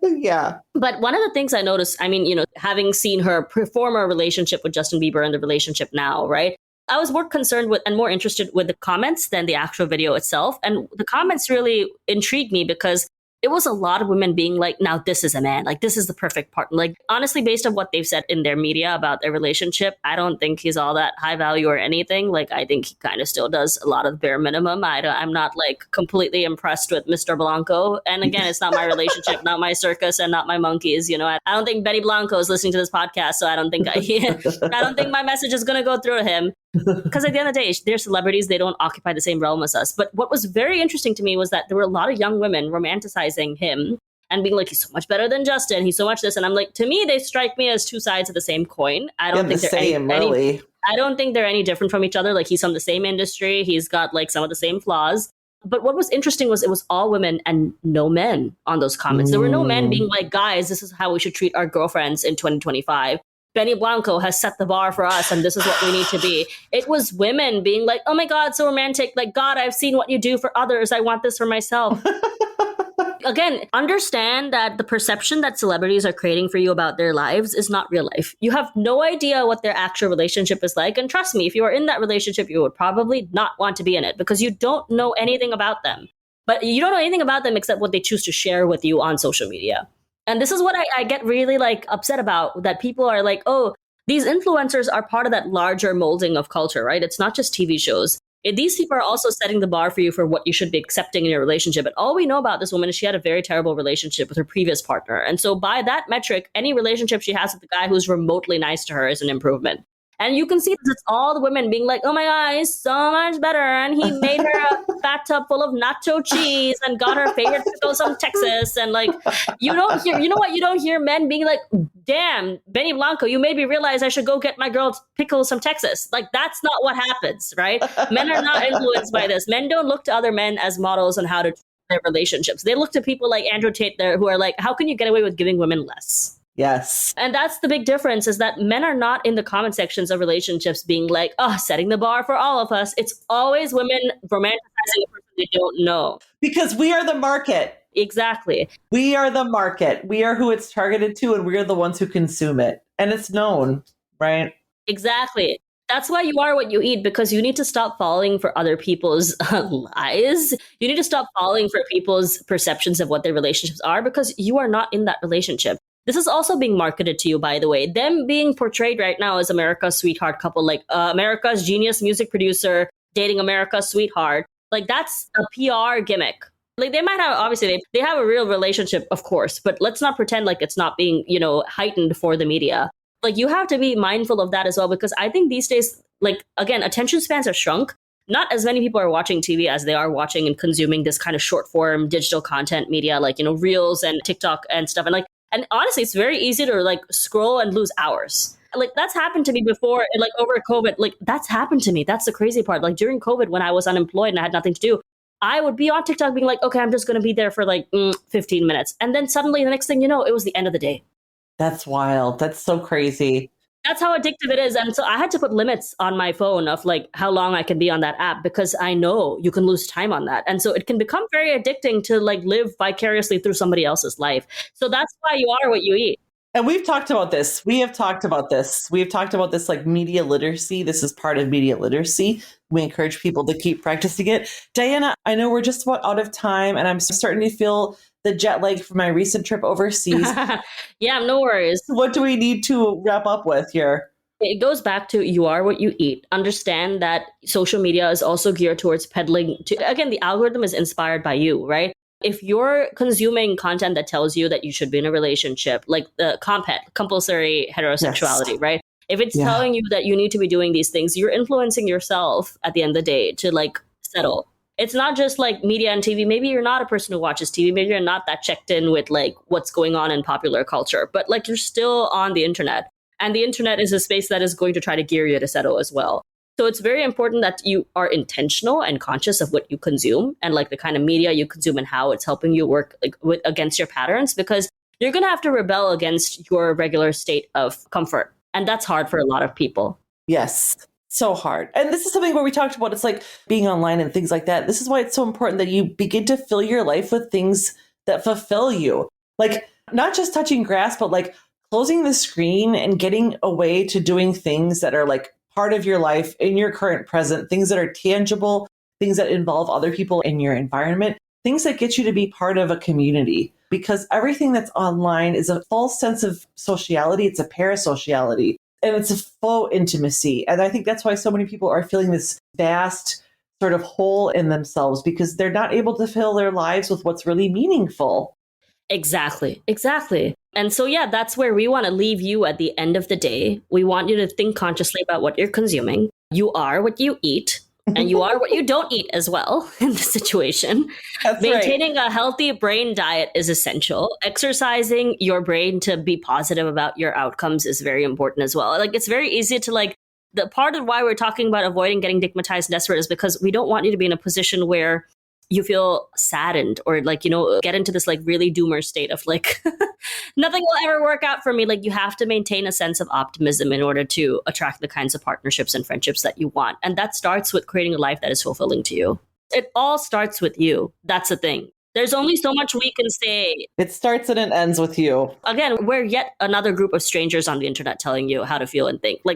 Yeah. But one of the things I noticed, I mean, having seen her perform her relationship with Justin Bieber and the relationship now, right? I was more concerned with and more interested with the comments than the actual video itself. And the comments really intrigued me because it was a lot of women being like, now this is a man, like this is the perfect partner. Like honestly, based on what they've said in their media about their relationship, I don't think he's all that high value or anything. Like I think he kind of still does a lot of bare minimum. I'm not like completely impressed with Mr. Blanco. And again, it's not my relationship, not my circus and not my monkeys. I don't think Betty Blanco is listening to this podcast. So I don't think I don't think my message is going to go through to him. Because at the end of the day, they're celebrities. They don't occupy the same realm as us. But what was very interesting to me was that there were a lot of young women romanticizing him and being like, he's so much better than Justin. He's so much this. And I'm like, to me, they strike me as two sides of the same coin. I don't think they're any I don't think they're any different from each other. Like, he's from the same industry. He's got like some of the same flaws. But what was interesting was it was all women and no men on those comments. There were no men being like, guys, this is how we should treat our girlfriends in 2025. Benny Blanco has set the bar for us and this is what we need to be. It was women being like, oh my God, so romantic. Like, God, I've seen what you do for others. I want this for myself. Again, understand that the perception that celebrities are creating for you about their lives is not real life. You have no idea what their actual relationship is like. And trust me, if you are in that relationship, you would probably not want to be in it because you don't know anything about them. But you don't know anything about them except what they choose to share with you on social media. And this is what I get really like upset about, that people are like, oh, these influencers are part of that larger molding of culture, right? It's not just TV shows. These people are also setting the bar for you for what you should be accepting in your relationship. And all we know about this woman is she had a very terrible relationship with her previous partner. And so by that metric, any relationship she has with the guy who's remotely nice to her is an improvement. And you can see that it's all the women being like, oh my God, he's so much better. And he made her a fat tub full of nacho cheese and got her favorite pickles from Texas. And like, you don't hear, you know what? You don't hear men being like, damn, Benny Blanco, you made me realize I should go get my girl pickles from Texas. Like, that's not what happens, right? Men are not influenced by this. Men don't look to other men as models on how to treat their relationships. They look to people like Andrew Tate there who are like, how can you get away with giving women less? Yes. And that's the big difference, is that men are not in the comment sections of relationships being like, oh, setting the bar for all of us. It's always women romanticizing a person they don't know. Because we are the market. Exactly. We are the market. We are who it's targeted to, and we are the ones who consume it. And it's known, right? Exactly. That's why you are what you eat, because you need to stop falling for other people's lies. You need to stop falling for people's perceptions of what their relationships are, because you are not in that relationship. This is also being marketed to you, by the way. Them being portrayed right now as America's sweetheart couple, like America's genius music producer dating America's sweetheart. Like, that's a PR gimmick. Like, they might have, obviously, they have a real relationship, of course, but let's not pretend like it's not being, heightened for the media. Like, you have to be mindful of that as well, because I think these days, like, again, attention spans have shrunk. Not as many people are watching TV as they are watching and consuming this kind of short form digital content media, like, Reels and TikTok and stuff. And honestly, it's very easy to like scroll and lose hours. Like, that's happened to me before, and like over COVID, like that's happened to me. That's the crazy part. Like, during COVID, when I was unemployed and I had nothing to do, I would be on TikTok being like, okay, I'm just going to be there for like 15 minutes. And then suddenly the next thing you know, it was the end of the day. That's wild. That's so crazy. That's how addictive it is. And so I had to put limits on my phone of like how long I can be on that app, because I know you can lose time on that. And so it can become very addicting to like live vicariously through somebody else's life. So that's why you are what you eat. And we've talked about this. We have talked about this. We've talked about this, like media literacy. This is part of media literacy. We encourage people to keep practicing it. Diana, I know we're just about out of time, and I'm starting to feel the jet lag from my recent trip overseas. Yeah, no worries. What do we need to wrap up with here? It goes back to you are what you eat. Understand that social media is also geared towards peddling. Again, the algorithm is inspired by you, right? If you're consuming content that tells you that you should be in a relationship, like the compulsory heterosexuality, yes, right? If it's telling you that you need to be doing these things, you're influencing yourself at the end of the day to like settle. It's not just like media and TV. Maybe you're not a person who watches TV. Maybe you're not that checked in with like what's going on in popular culture, but like you're still on the internet, and the internet is a space that is going to try to gear you to settle as well. So it's very important that you are intentional and conscious of what you consume and like the kind of media you consume and how it's helping you work like against your patterns, because you're going to have to rebel against your regular state of comfort. And that's hard for a lot of people. Yes. So hard. And this is something where we talked about, it's like being online and things like that. This is why it's so important that you begin to fill your life with things that fulfill you. Like not just touching grass, but like closing the screen and getting away to doing things that are like part of your life in your current present, things that are tangible, things that involve other people in your environment, things that get you to be part of a community. Because everything that's online is a false sense of sociality. It's a parasociality. And it's a faux intimacy. And I think that's why so many people are feeling this vast sort of hole in themselves, because they're not able to fill their lives with what's really meaningful. Exactly. And so, yeah, that's where we want to leave you at the end of the day. We want you to think consciously about what you're consuming. You are what you eat. And you are what you don't eat as well in this situation. That's Maintaining a healthy brain diet is essential. Exercising your brain to be positive about your outcomes is very important as well. Like, it's very easy to the part of why we're talking about avoiding getting dickmatized and desperate is because we don't want you to be in a position where you feel saddened or get into this really doomer state of nothing will ever work out for me. Like, you have to maintain a sense of optimism in order to attract the kinds of partnerships and friendships that you want. And that starts with creating a life that is fulfilling to you. It all starts with you. That's the thing. There's only so much we can say. It starts and it ends with you. Again, we're yet another group of strangers on the internet telling you how to feel and think. Like,